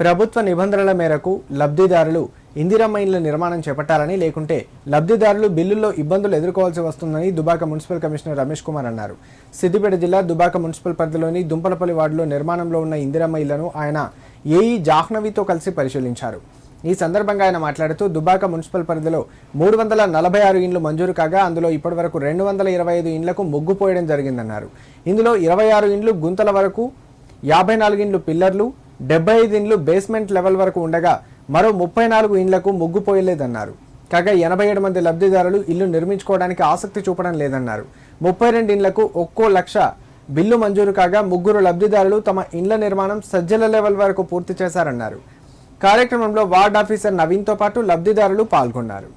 ప్రభుత్వ నిబంధనల మేరకు లబ్ధిదారులు ఇందిరమ్మ ఇండ్ల నిర్మాణం చేపట్టాలని, లేకుంటే లబ్ధిదారులు బిల్లుల్లో ఇబ్బందులు ఎదుర్కోవాల్సి వస్తుందని దుబాక మున్సిపల్ కమిషనర్ రమేష్ కుమార్ అన్నారు. సిద్దిపేట జిల్లా దుబాక మున్సిపల్ పరిధిలోని దుంపలపల్లి వార్డులో నిర్మాణంలో ఉన్న ఇందిరమ్మ ఇళ్లను ఆయన ఏఈ జాహ్నవితో కలిసి పరిశీలించారు. ఈ సందర్భంగా ఆయన మాట్లాడుతూ దుబాక మున్సిపల్ పరిధిలో 346 ఇండ్లు మంజూరు కాగా అందులో ఇప్పటివరకు 225 ఇండ్లకు ముగ్గు పోయడం జరిగిందన్నారు. ఇందులో 26 ఇండ్లు గుంతల వరకు, 54 ఇండ్లు పిల్లర్లు, 75 ఇండ్లు బేస్మెంట్ లెవెల్ వరకు ఉండగా మరో 34 ఇండ్లకు ముగ్గు పోయలేదన్నారు. కాగా 87 మంది లబ్ధిదారులు ఇల్లు నిర్మించుకోవడానికి ఆసక్తి చూపడం లేదన్నారు. 32 ఇండ్లకు ఒక్కో లక్ష బిల్లు మంజూరు కాగా 3 లబ్ధిదారులు తమ ఇండ్ల నిర్మాణం సజ్జల లెవెల్ వరకు పూర్తి చేశారన్నారు. కార్యక్రమంలో వార్డ్ ఆఫీసర్ నవీన్తో పాటు లబ్ధిదారులు పాల్గొన్నారు.